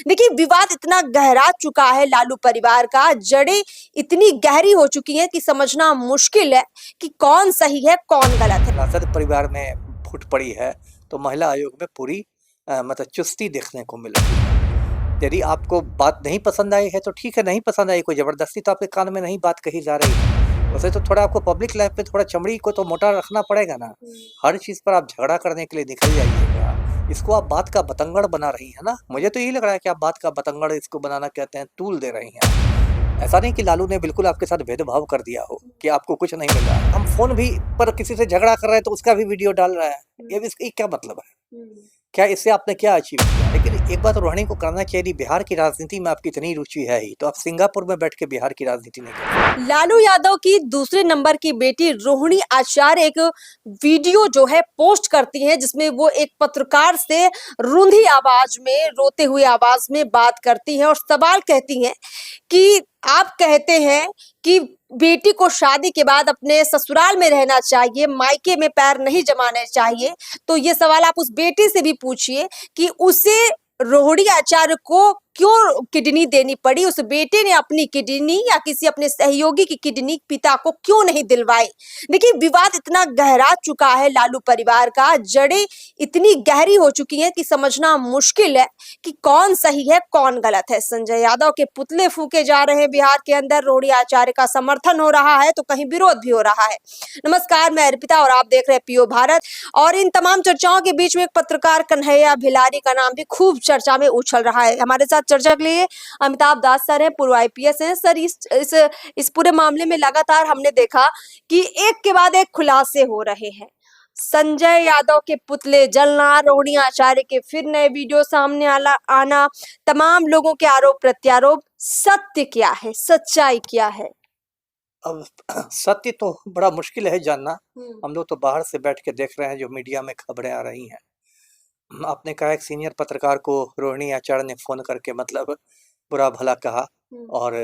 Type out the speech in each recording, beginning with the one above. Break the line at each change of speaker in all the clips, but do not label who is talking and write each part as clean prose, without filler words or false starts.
देखिए, विवाद इतना गहरा चुका है लालू परिवार का, जड़ें इतनी गहरी हो चुकी हैं कि समझना मुश्किल है कि कौन सही है, कौन गलत है।
राजद परिवार में फूट पड़ी है तो महिला आयोग में पूरी मतलब चुस्ती देखने को मिल रही है। यदि आपको बात नहीं पसंद आई है तो ठीक है, नहीं पसंद आई, कोई जबरदस्ती तो आपके कान में नहीं बात कही जा रही है। वैसे तो थोड़ा आपको पब्लिक लाइफ में थोड़ा चमड़ी को तो मोटा रखना पड़ेगा ना। हर चीज पर आप झगड़ा करने के लिए निकल जाइएगा। इसको आप बात का बतंगड़ बना रही है ना। मुझे तो यही लग रहा है कि आप बात का बतंगड़ इसको बनाना कहते हैं, तूल दे रही हैं। ऐसा नहीं कि लालू ने बिल्कुल आपके साथ भेदभाव कर दिया हो कि आपको कुछ नहीं मिल रहा है। हम फोन भी पर किसी से झगड़ा कर रहे हैं तो उसका भी वीडियो डाल रहा है। ये भी इसका क्या मतलब है? क्या इससे आपने क्या अचीव किया? लेकिन एक बात रोहिणी को करना चाहिए, बिहार की राजनीति में आपकी इतनी रुचि है ही तो आप सिंगापुर में बैठ के बिहार की राजनीति नहीं कर।
लालू यादव की दूसरे नंबर की बेटी रोहिणी आचार्य एक वीडियो जो है पोस्ट करती हैं, जिसमें वो एक पत्रकार से रूंधी आवाज में, रोते हुए आवाज में बात करती हैं और सवाल कहती हैं कि आप कहते हैं कि बेटी को शादी के बाद अपने ससुराल में रहना चाहिए, मायके में पैर नहीं जमाने चाहिए। तो ये सवाल आप उस बेटी से भी पूछिए कि उसे रोहिणी आचार्य को क्यों किडनी देनी पड़ी, उस बेटे ने अपनी किडनी या किसी अपने सहयोगी की किडनी पिता को क्यों नहीं दिलवाई। देखिए, विवाद इतना गहरा चुका है लालू परिवार का, जड़ें इतनी गहरी हो चुकी हैं कि समझना मुश्किल है कि कौन सही है, कौन गलत है। संजय यादव के पुतले फूके जा रहे हैं बिहार के अंदर, रोहिणी आचार्य का समर्थन हो रहा है तो कहीं विरोध भी हो रहा है। नमस्कार, मैं अर्पिता और आप देख रहे हैं पीओ भारत। और इन तमाम चर्चाओं के बीच में एक पत्रकार कन्हैया भिलारी का नाम भी खूब चर्चा में उछल रहा है। हमारे साथ चर्चा के लिए अमिताभ दास सर हैं, पूर्व आईपीएस हैं। सर, इस पूरे मामले में लगातार हमने देखा कि एक के बाद एक खुलासे हो रहे हैं। संजय यादव के पुतले जलना, रोहिणी आचार्य के फिर नए वीडियो सामने आना, तमाम लोगों के आरोप प्रत्यारोप। सत्य क्या है, सच्चाई क्या है?
अब सत्य तो बड़ा मुश्किल है जानना। हम लोग तो बाहर से बैठ के देख रहे हैं जो मीडिया में खबरें आ रही हैं। आपने कहा एक सीनियर पत्रकार को रोहिणी आचार्य ने फोन करके मतलब बुरा भला कहा और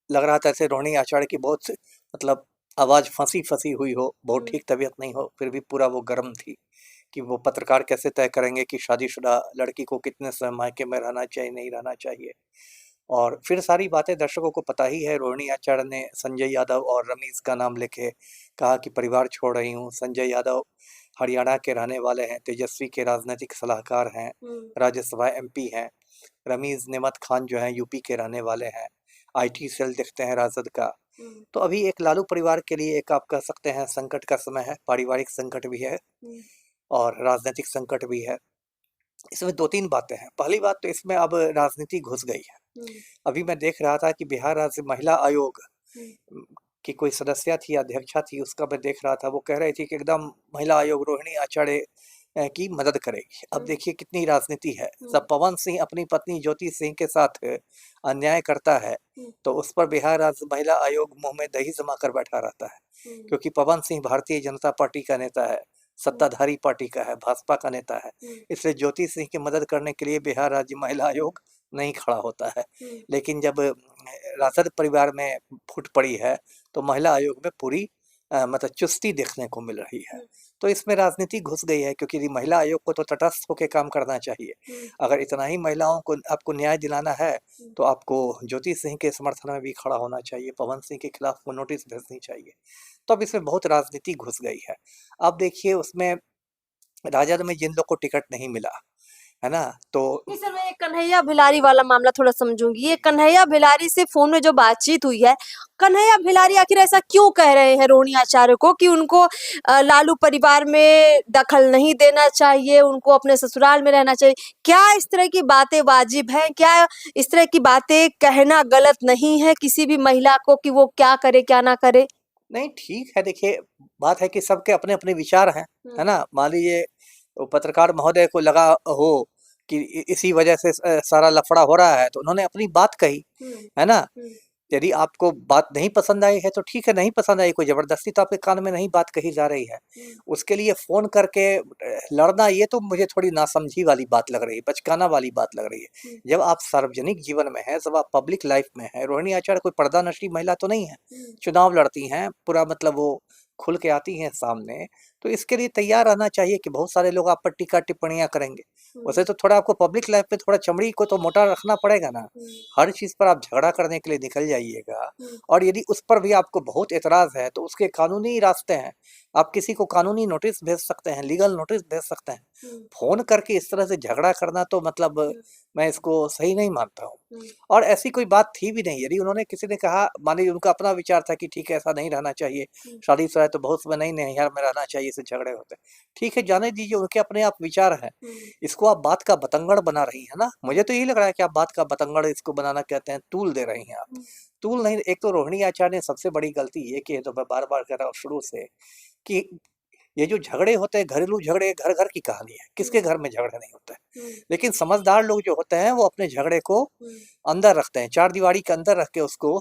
लग रहा था ऐसे रोहिणी आचार्य की बहुत मतलब आवाज फंसी फंसी हुई हो, बहुत ठीक तबीयत नहीं हो, फिर भी पूरा वो गर्म थी कि वो पत्रकार कैसे तय करेंगे कि शादीशुदा लड़की को कितने समय मायके में रहना चाहिए, नहीं रहना चाहिए। और फिर सारी बातें दर्शकों को पता ही है। रोहिणी आचार्य ने संजय यादव और रमीज का नाम लेके कहा कि परिवार छोड़ रही हूँ। संजय यादव हरियाणा के रहने वाले हैं, तेजस्वी के राजनीतिक सलाहकार हैं, राज्यसभा एमपी हैं। रमीज नेमत खान जो हैं यूपी के रहने वाले हैं, आईटी सेल देखते हैं राजद का। तो अभी एक लालू परिवार के लिए एक आप कह सकते हैं संकट का समय है। पारिवारिक संकट भी है और राजनीतिक संकट भी है। इसमें दो तीन बातें हैं। पहली बात तो इसमें अब राजनीति घुस गई है। अभी मैं देख रहा था कि बिहार राज्य महिला आयोग की कोई सदस्य थी, अध्यक्षा थी, उसका मैं देख रहा था। वो कह रही थी कि एकदम महिला आयोग रोहिणी आचार्य की मदद करेगी। अब देखिए कितनी राजनीति है। जब पवन सिंह अपनी पत्नी ज्योति सिंह के साथ अन्याय करता है तो उस पर बिहार राज्य महिला आयोग मुंह में दही जमा कर बैठा रहता है, क्योंकि पवन सिंह भारतीय जनता पार्टी का नेता है, सत्ताधारी पार्टी का है, भाजपा का नेता है। इसलिए ज्योति सिंह की मदद करने के लिए बिहार राज्य महिला आयोग नहीं खड़ा होता है। लेकिन जब राजद परिवार में फूट पड़ी है तो महिला आयोग में पूरी मतलब चुस्ती देखने को मिल रही है। तो इसमें राजनीति घुस गई है, क्योंकि महिला आयोग को तो तटस्थ होकर काम करना चाहिए। अगर इतना ही महिलाओं को आपको न्याय दिलाना है तो आपको ज्योति सिंह के समर्थन में भी खड़ा होना चाहिए, पवन सिंह के खिलाफ को नोटिस भेजनी चाहिए। तो अब इसमें बहुत राजनीति घुस गई है। अब देखिए उसमें राजद में जिन लोग को टिकट नहीं मिला है ना, तो
सर, मैं कन्हैया भिलारी वाला मामला थोड़ा समझूंगी। ये कन्हैया भिलारी से फोन में जो बातचीत हुई है, कन्हैया भिलारी आखिर ऐसा क्यों कह रहे हैं रोहिणी आचार्य को कि उनको लालू परिवार में दखल नहीं देना चाहिए, उनको अपने ससुराल में रहना चाहिए? क्या इस तरह की बातें वाजिब हैं? क्या इस तरह की बातें कहना गलत नहीं है किसी भी महिला को कि वो क्या करे क्या ना करे?
नहीं, ठीक है। देखिए बात है कि सबके अपने अपने विचार हैं, है ना। मान लीजिए पत्रकार महोदय को लगा हो कि इसी वजह से सारा लफड़ा हो रहा है तो उन्होंने अपनी बात कही, है ना। यदि आपको बात नहीं पसंद आई है तो ठीक है, नहीं पसंद आई, कोई जबरदस्ती तो आपके कान में नहीं बात कही जा रही है। उसके लिए फोन करके लड़ना, ये तो मुझे थोड़ी नासमझी वाली बात लग रही है, बचकाना वाली बात लग रही है। जब आप सार्वजनिक जीवन में हैं, जब आप पब्लिक लाइफ में हैं, रोहिणी आचार्य कोई पर्दा नशी महिला तो नहीं है, चुनाव लड़ती हैं, पूरा मतलब वो खुल के आती हैं सामने, तो इसके लिए तैयार रहना चाहिए कि बहुत सारे लोग आप पर टीका टिप्पणियां करेंगे। वैसे तो थोड़ा आपको पब्लिक लाइफ में थोड़ा चमड़ी को तो मोटा रखना पड़ेगा ना। हर चीज पर आप झगड़ा करने के लिए निकल जाइएगा, और यदि उस पर भी आपको बहुत एतराज है तो उसके कानूनी रास्ते हैं। आप किसी को कानूनी नोटिस भेज सकते हैं, लीगल नोटिस भेज सकते हैं। फोन करके इस तरह से झगड़ा करना तो मतलब मैं इसको सही नहीं मानता हूँ। और ऐसी कोई बात थी भी नहीं। यदि उन्होंने किसी ने कहा, मान लीजिए उनका अपना विचार था कि ठीक है ऐसा नहीं रहना चाहिए, शादीशुदा है तो बहुत समय नहीं नैहर में रहना चाहिए, इससे झगड़े होते हैं। ठीक है, जाने दीजिए, उनके अपने आप विचार हैं। इसको आप बात का बतंगड़ बना रही है ना। मुझे तो यही लग रहा है कि आप बात का बतंगड़ इसको बनाना कहते हैं, तूल दे रही हैं आप। तूल नहीं, एक तो रोहिणी आचार्य ने सबसे बड़ी गलती ये की है, तो मैं बार बार कह रहा हूँ शुरू से, कि ये जो झगड़े होते हैं, घरेलू झगड़े, घर घर की कहानी है, किसके घर में झगड़े नहीं होते हैं। लेकिन समझदार लोग जो होते हैं वो अपने झगड़े को अंदर रखते हैं, चार दीवारी के अंदर रख के उसको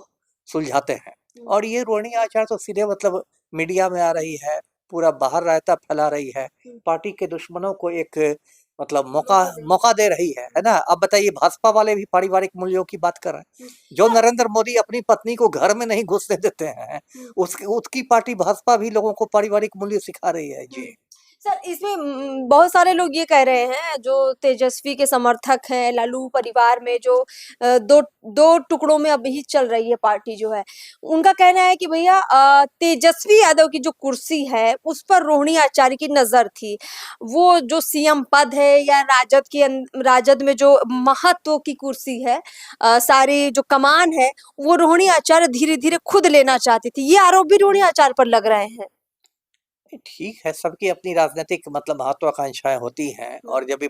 सुलझाते हैं। और ये रोहिणी आचार्य तो सीधे मतलब मीडिया में आ रही है, पूरा बाहर रायता फैला रही है, पार्टी के दुश्मनों को एक मतलब मौका दे रही है ना। अब बताइए, भाजपा वाले भी पारिवारिक मूल्यों की बात कर रहे हैं। जो नरेंद्र मोदी अपनी पत्नी को घर में नहीं घुसने देते हैं, उसकी पार्टी भाजपा भी लोगों को पारिवारिक मूल्य सिखा रही है जी।
सर, इसमें बहुत सारे लोग ये कह रहे हैं जो तेजस्वी के समर्थक हैं, लालू परिवार में जो दो टुकड़ों में अभी चल रही है पार्टी जो है, उनका कहना है कि भैया तेजस्वी यादव की जो कुर्सी है उस पर रोहिणी आचार्य की नजर थी। वो जो सीएम पद है या राजद में जो महत्व की कुर्सी है, सारी जो कमान है, वो रोहिणी आचार्य धीरे धीरे खुद लेना चाहती थी। ये आरोप भी रोहिणी आचार्य पर लग रहे हैं।
ठीक है, सबकी अपनी राजनीतिक मतलब महत्वाकांक्षाएं होती हैं, और जब ये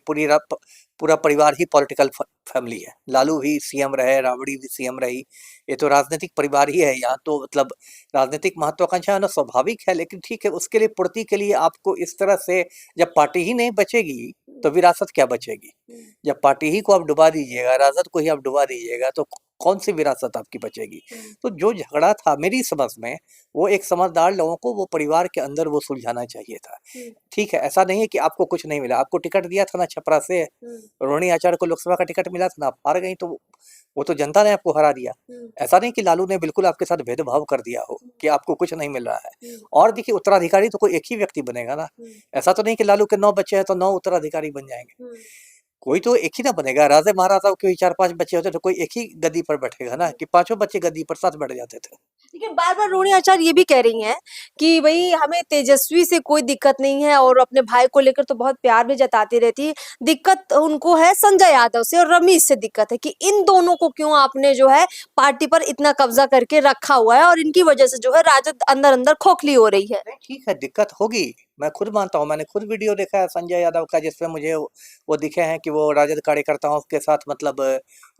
पूरा परिवार ही पॉलिटिकल फैमिली है, लालू भी सीएम रहे, राबड़ी भी सीएम रही, ये तो राजनीतिक परिवार ही है। यहाँ तो मतलब राजनीतिक महत्वाकांक्षा ना स्वाभाविक है, लेकिन ठीक है, उसके लिए पूर्ति के लिए आपको इस तरह से, जब पार्टी ही नहीं बचेगी तो विरासत क्या बचेगी। जब पार्टी ही को आप डुबा दीजिएगा, राजद को ही आप डुबा दीजिएगा, तो कौन सी विरासत आपकी बचेगी। तो जो झगड़ा था मेरी समझ में, वो एक समझदार लोगों को वो परिवार के अंदर वो सुलझाना चाहिए था। ठीक है, ऐसा नहीं है कि आपको कुछ नहीं मिला। आपको टिकट दिया था ना छपरा से, रोहिणी आचार्य को लोकसभा का टिकट मिला था ना, आप हार गई, तो वो तो जनता ने आपको हरा दिया। ऐसा नहीं कि लालू ने बिल्कुल आपके साथ भेदभाव कर दिया हो कि आपको कुछ नहीं मिल रहा है। और देखिए, उत्तराधिकारी तो कोई एक ही व्यक्ति बनेगा ना। ऐसा तो नहीं कि लालू के 9 बच्चे हैं तो 9 उत्तराधिकारी बन जाएंगे। कोई तो एक ही ना बनेगा। राजे महाराजाओं के 4-5 बच्चे होते तो कोई एक ही गद्दी पर बैठेगा ना, कि पांचों बच्चे गद्दी पर साथ बैठ जाते थे।
लेकिन बार बार रोहिणी आचार्य ये भी कह रही हैं कि भाई हमें तेजस्वी से कोई दिक्कत नहीं है, और अपने भाई को लेकर तो बहुत प्यार भी जताती रहती है। दिक्कत उनको है संजय यादव से और रमेश से दिक्कत है कि इन दोनों को क्यों आपने जो है पार्टी पर इतना कब्जा करके रखा हुआ है, और इनकी वजह से जो है राजद अंदर अंदर खोखली हो रही है।
ठीक है, दिक्कत होगी, मैं खुद मानता हूँ। मैंने खुद वीडियो देखा है संजय यादव का, जिसमें मुझे वो दिखे हैं कि वो राजद कार्यकर्ताओं के साथ मतलब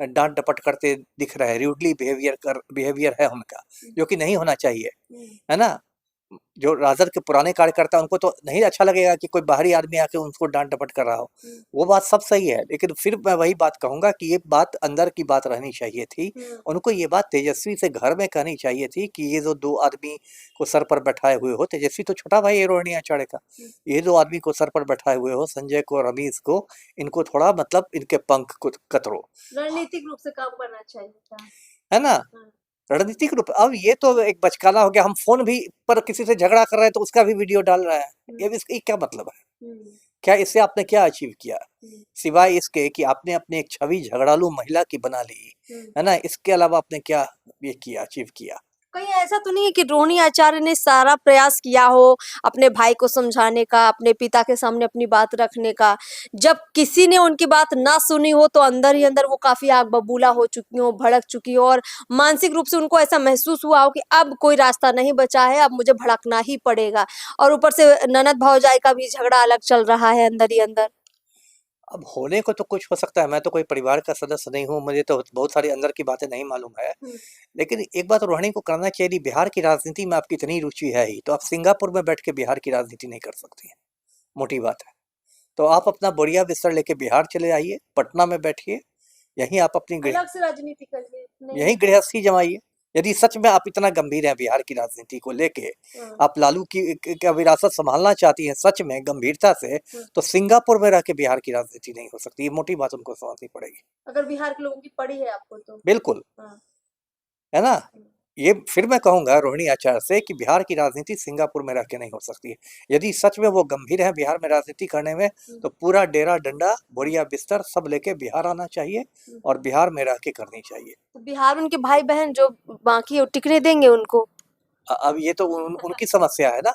डांट डपट करते दिख रहे हैं। रूडली बिहेवियर है उनका, जो कि नहीं होना चाहिए, है ना। जो राजद के पुराने कार्यकर्ता, उनको तो नहीं अच्छा लगेगा कि कोई बाहरी आदमी आके उनको डांट डपट कर रहा हो। वो बात सब सही है, लेकिन फिर मैं वही बात कहूंगा कि ये बात अंदर की बात रहनी चाहिए थी। उनको ये बात तेजस्वी से घर में कहनी चाहिए थी कि ये जो 2 आदमी को सर पर बैठाए हुए हो, तेजस्वी तो छोटा भाई है रोहिणी आचार्य का, ये 2 आदमी को सर पर बैठाए हुए हो, संजय को, रमेश को, इनको थोड़ा मतलब इनके पंख को कतरो,
रणनीतिक रूप से काम करना चाहिए था,
है ना। रणनीतिक रूप, अब ये तो एक बचकाना हो गया। हम फोन भी पर किसी से झगड़ा कर रहे हैं तो उसका भी वीडियो डाल रहे हैं। ये भी क्या मतलब है। क्या इससे आपने क्या अचीव किया, सिवाय इसके कि आपने अपनी एक छवि झगड़ालू महिला की बना ली, है ना। इसके अलावा आपने क्या ये किया, अचीव किया।
कहीं ऐसा तो नहीं है कि रोहिणी आचार्य ने सारा प्रयास किया हो अपने भाई को समझाने का, अपने पिता के सामने अपनी बात रखने का, जब किसी ने उनकी बात ना सुनी हो तो अंदर ही अंदर वो काफी आग बबूला हो चुकी हो, भड़क चुकी हो, और मानसिक रूप से उनको ऐसा महसूस हुआ हो कि अब कोई रास्ता नहीं बचा है, अब मुझे भड़कना ही पड़ेगा। और ऊपर से ननद भौजाई का भी झगड़ा अलग चल रहा है अंदर ही अंदर।
अब होने को तो कुछ हो सकता है, मैं तो कोई परिवार का सदस्य नहीं हूँ, मुझे तो बहुत सारी अंदर की बातें नहीं मालूम है। लेकिन एक बात रोहिणी को करना चाहिए, बिहार की राजनीति में आपकी इतनी रुचि है ही, तो आप सिंगापुर में बैठ के बिहार की राजनीति नहीं कर सकती हैं, मोटी बात है। तो आप अपना बढ़िया बिस्तर लेके बिहार चले आइए, पटना में बैठिए, यहीं आप अपनी
अलग से राजनीति करिए,
यहीं गृहस्थी जमाइए। यदि सच में आप इतना गंभीर हैं बिहार की राजनीति को लेके, आप लालू की विरासत संभालना चाहती हैं सच में गंभीरता से, तो सिंगापुर में रह के बिहार की राजनीति नहीं हो सकती। ये मोटी बात उनको समझनी पड़ेगी,
अगर बिहार के लोगों की पड़ी है आपको तो।
बिल्कुल, है ना। ये फिर मैं कहूंगा रोहिणी आचार्य से कि बिहार की राजनीति सिंगापुर में रह के नहीं हो सकती है। यदि सच में वो गंभीर है बिहार में राजनीति करने में, तो पूरा डेरा डंडा बोरिया बिस्तर सब लेके बिहार आना चाहिए और बिहार में रह के करनी चाहिए।
तो बिहार उनके भाई बहन जो बाकी है वो टिकने देंगे उनको?
अब ये तो उनकी समस्या है ना।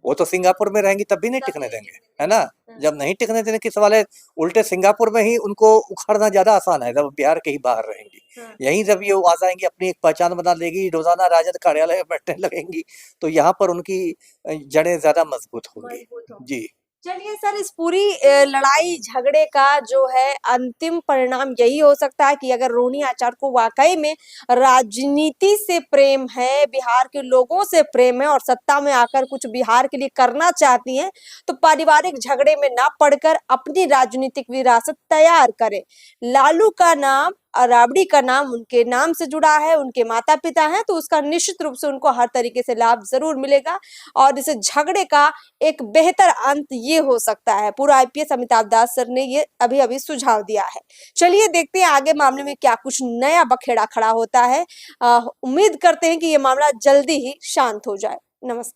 वो तो सिंगापुर में रहेंगी तब भी नहीं टिकने देंगे, है ना। जब नहीं टिकने देने की सवाल है, उल्टे सिंगापुर में ही उनको उखाड़ना ज्यादा आसान है जब बिहार के ही बाहर रहेंगी। यहीं जब ये आ जाएंगी, अपनी एक पहचान बना लेगी, रोजाना राजद कार्यालय में बैठने लगेंगी, तो यहाँ पर उनकी जड़ें ज्यादा मजबूत होंगी। जी।
चलिए सर, इस पूरी लड़ाई झगड़े का जो है अंतिम परिणाम यही हो सकता है कि अगर रोहिणी आचार्य को वाकई में राजनीति से प्रेम है, बिहार के लोगों से प्रेम है और सत्ता में आकर कुछ बिहार के लिए करना चाहती हैं, तो पारिवारिक झगड़े में ना पड़कर अपनी राजनीतिक विरासत तैयार करें। लालू का नाम, राबड़ी का नाम उनके नाम से जुड़ा है, उनके माता पिता हैं, तो उसका निश्चित रूप से उनको हर तरीके से लाभ जरूर मिलेगा और इस झगड़े का एक बेहतर अंत ये हो सकता है। पूर्व आईपीएस अमिताभ दास सर ने ये अभी सुझाव दिया है। चलिए देखते हैं आगे मामले में क्या कुछ नया बखेड़ा खड़ा होता है। उम्मीद करते हैं कि ये मामला जल्दी ही शांत हो जाए। नमस्कार।